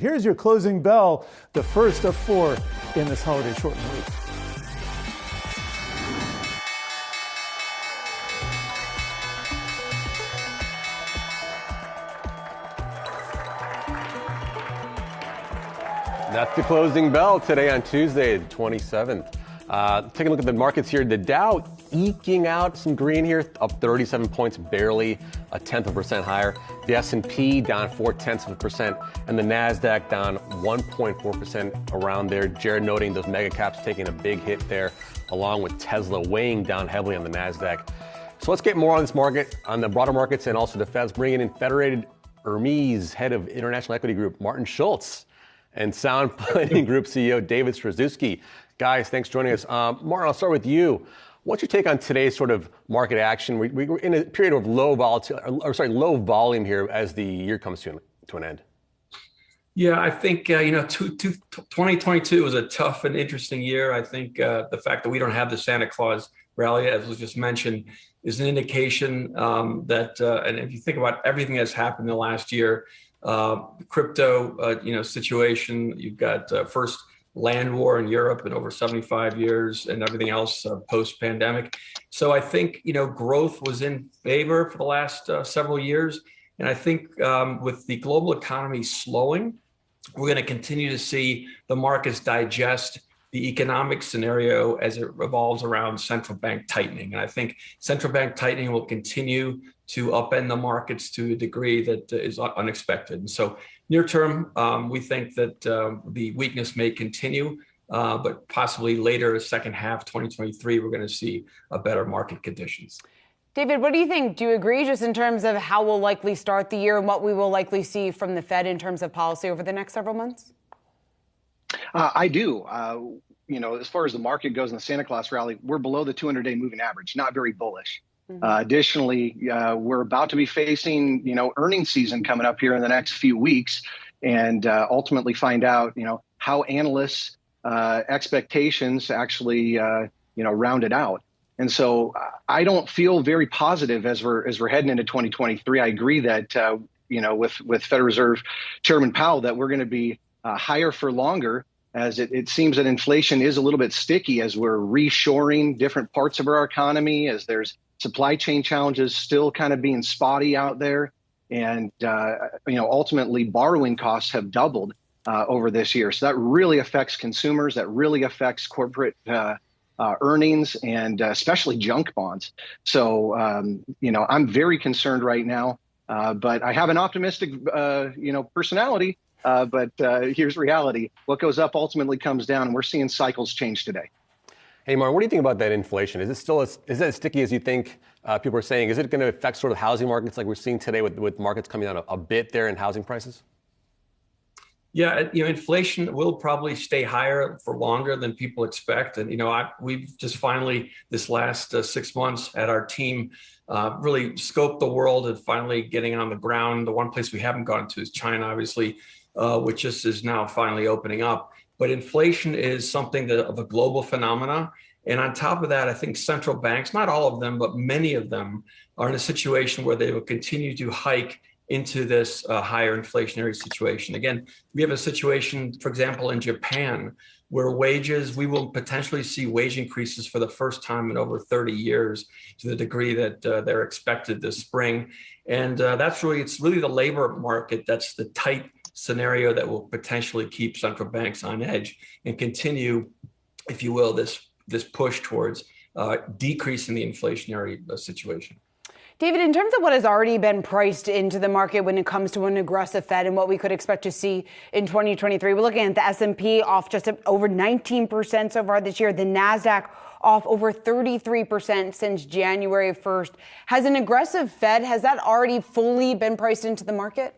Here's your closing bell, the first of 4 in this holiday shortened week. That's the closing bell today on Tuesday, the 27th. Taking a look at the markets here. The Dow eking out some green here, up 37 points, barely a tenth of a percent higher. The S&P down 0.4%, and the NASDAQ down 1.4% around there. Jared noting those mega caps taking a big hit there, along with Tesla weighing down heavily on the NASDAQ. So let's get more on this market, on the broader markets, and also the Fed's bringing in Federated Hermes, head of International Equity Group, Martin Schulz, and Sound Planning Group CEO David Stryzewski. Guys, thanks for joining us. Martin, I'll start with you. What's your take on today's sort of market action? We're in a period of low volume here as the year comes to an end. Yeah, I think 2022 was a tough and interesting year. I think the fact that we don't have the Santa Claus rally, as was just mentioned, is an indication that, and if you think about everything that's happened in the last year, crypto, situation. You've got first land war in Europe in over 75 years, and everything else post-pandemic. So I think growth was in favor for the last several years, and I think with the global economy slowing, we're going to continue to see the markets digest the economic scenario as it revolves around central bank tightening. And I think central bank tightening will continue to upend the markets to a degree that is unexpected. And so near term, we think that the weakness may continue, but possibly later, second half 2023, we're going to see a better market conditions. David, what do you think? Do you agree just in terms of how we'll likely start the year and what we will likely see from the Fed in terms of policy over the next several months? I do. As far as the market goes in the Santa Claus rally, we're below the 200-day moving average, not very bullish. Mm-hmm. Additionally, we're about to be facing, earnings season coming up here in the next few weeks, and ultimately find out, how analysts' expectations actually, rounded out. And so I don't feel very positive as we're heading into 2023. I agree that, with Federal Reserve Chairman Powell, that we're going to be higher for longer, as it seems that inflation is a little bit sticky as we're reshoring different parts of our economy, as there's supply chain challenges still kind of being spotty out there. And, ultimately borrowing costs have doubled over this year. So that really affects consumers. That really affects corporate earnings, and especially junk bonds. So, I'm very concerned right now, but I have an optimistic, personality. But here's reality. What goes up ultimately comes down, and we're seeing cycles change today. Hey, Martin, what do you think about that inflation? Is it as sticky as you think people are saying? Is it going to affect sort of housing markets like we're seeing today with markets coming down a bit there in housing prices? Yeah, inflation will probably stay higher for longer than people expect. And, we've just finally, this last 6 months, had our team really scoped the world and finally getting on the ground. The one place we haven't gone to is China, obviously, which just is now finally opening up. But inflation is something of a global phenomena. And on top of that, I think central banks, not all of them, but many of them, are in a situation where they will continue to hike into this higher inflationary situation. Again, we have a situation, for example, in Japan, where we will potentially see wage increases for the first time in over 30 years to the degree that they're expected this spring. And it's really the labor market that's the tight scenario that will potentially keep central banks on edge and continue, if you will, this push towards decreasing the inflationary situation. David, in terms of what has already been priced into the market when it comes to an aggressive Fed and what we could expect to see in 2023, we're looking at the S&P off just over 19% so far this year, the NASDAQ off over 33% since January 1st. Has an aggressive Fed, has that already fully been priced into the market?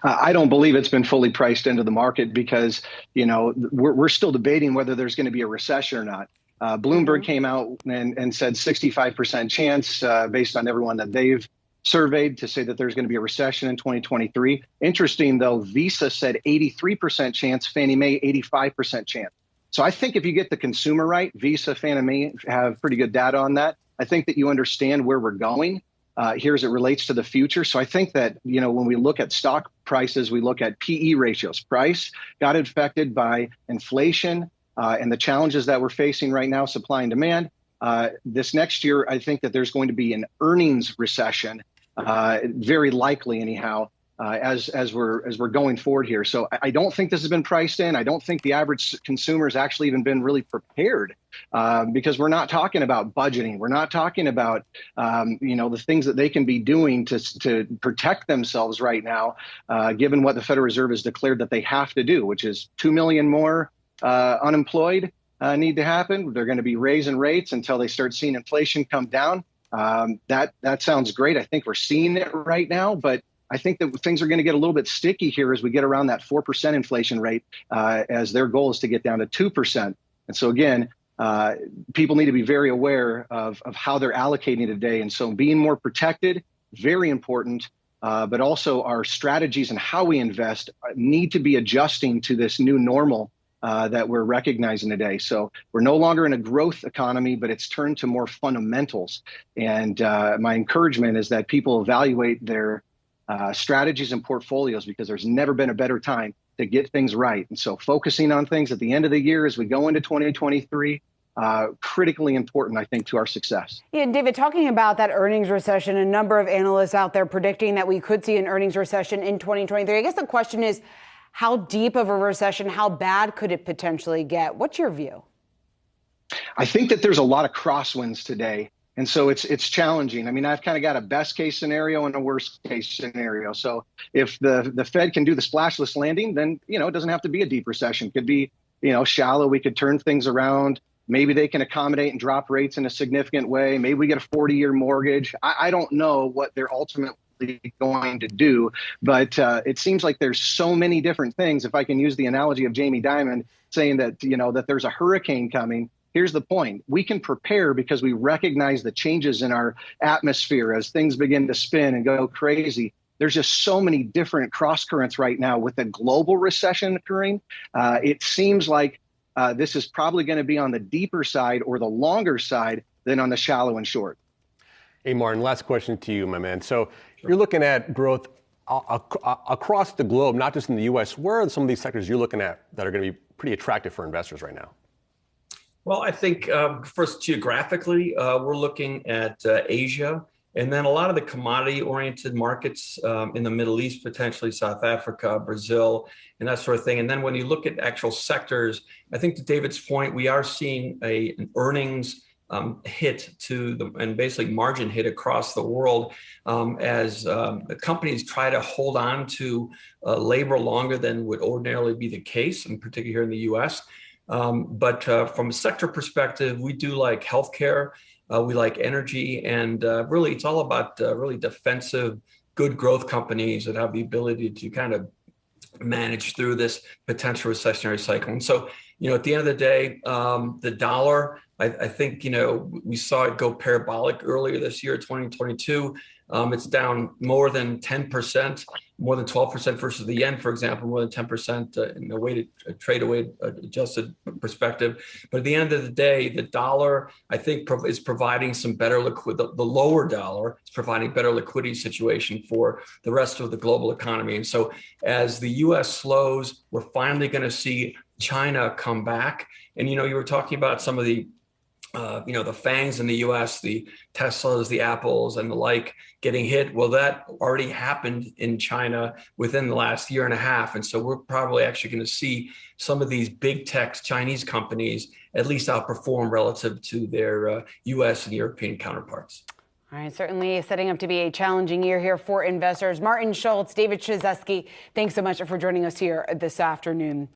I don't believe it's been fully priced into the market because, we're still debating whether there's going to be a recession or not. Bloomberg came out and said 65% chance based on everyone that they've surveyed to say that there's going to be a recession in 2023. Interesting, though, Visa said 83% chance, Fannie Mae 85% chance. So I think if you get the consumer right, Visa, Fannie Mae have pretty good data on that. I think that you understand where we're going. here as it relates to the future. So I think that, when we look at stock prices, we look at PE ratios. Price got affected by inflation and the challenges that we're facing right now, supply and demand. This next year, I think that there's going to be an earnings recession, very likely anyhow, as we're going forward here. So I don't think this has been priced in. I don't think the average consumer has actually even been really prepared, because we're not talking about budgeting. We're not talking about the things that they can be doing to protect themselves right now, given what the Federal Reserve has declared that they have to do, which is 2 million more unemployed need to happen. They're going to be raising rates until they start seeing inflation come down. That sounds great. I think we're seeing it right now, but I think that things are going to get a little bit sticky here as we get around that 4% inflation rate, as their goal is to get down to 2%. And so again, people need to be very aware of how they're allocating today. And so being more protected, very important, but also our strategies and how we invest need to be adjusting to this new normal that we're recognizing today. So we're no longer in a growth economy, but it's turned to more fundamentals. And my encouragement is that people evaluate their strategies and portfolios, because there's never been a better time to get things right. And so focusing on things at the end of the year as we go into 2023, critically important, I think, to our success. Yeah, David, talking about that earnings recession, a number of analysts out there predicting that we could see an earnings recession in 2023. I guess the question is, how deep of a recession, how bad could it potentially get? What's your view? I think that there's a lot of crosswinds today. And so it's challenging. I mean, I've kind of got a best case scenario and a worst case scenario. So if the Fed can do the splashless landing, then, it doesn't have to be a deep recession. It could be, shallow. We could turn things around. Maybe they can accommodate and drop rates in a significant way. Maybe we get a 40-year mortgage. I don't know what they're ultimately going to do, but it seems like there's so many different things. If I can use the analogy of Jamie Dimon saying that, that there's a hurricane coming. Here's the point. We can prepare because we recognize the changes in our atmosphere as things begin to spin and go crazy. There's just so many different cross currents right now with a global recession occurring. It seems like this is probably going to be on the deeper side or the longer side than on the shallow and short. Hey, Martin, last question to you, my man. So you're looking at growth across the globe, not just in the U.S. Where are some of these sectors you're looking at that are going to be pretty attractive for investors right now? Well, I think first geographically, we're looking at Asia, and then a lot of the commodity-oriented markets in the Middle East, potentially South Africa, Brazil, and that sort of thing. And then when you look at actual sectors, I think to David's point, we are seeing an earnings hit and basically margin hit across the world as the companies try to hold on to labor longer than would ordinarily be the case, in particular here in the U.S. But from a sector perspective, we do like healthcare, we like energy, and really it's all about really defensive, good growth companies that have the ability to kind of manage through this potential recessionary cycle. And so, at the end of the day, the dollar, I think, we saw it go parabolic earlier this year, 2022. It's down more than 10%, more than 12% versus the yen, for example, more than 10% in the weighted trade away adjusted perspective. But at the end of the day, the dollar, I think, is providing some better liquidity. The lower dollar is providing better liquidity situation for the rest of the global economy. And so as the U.S. slows, we're finally going to see China come back. And, you were talking about some of the the FANGs in the U.S., the Teslas, the Apples, and the like getting hit. Well, that already happened in China within the last year and a half. And so we're probably actually going to see some of these big tech Chinese companies at least outperform relative to their U.S. and European counterparts. All right, certainly setting up to be a challenging year here for investors. Martin Schulz, David Stryzewski, thanks so much for joining us here this afternoon.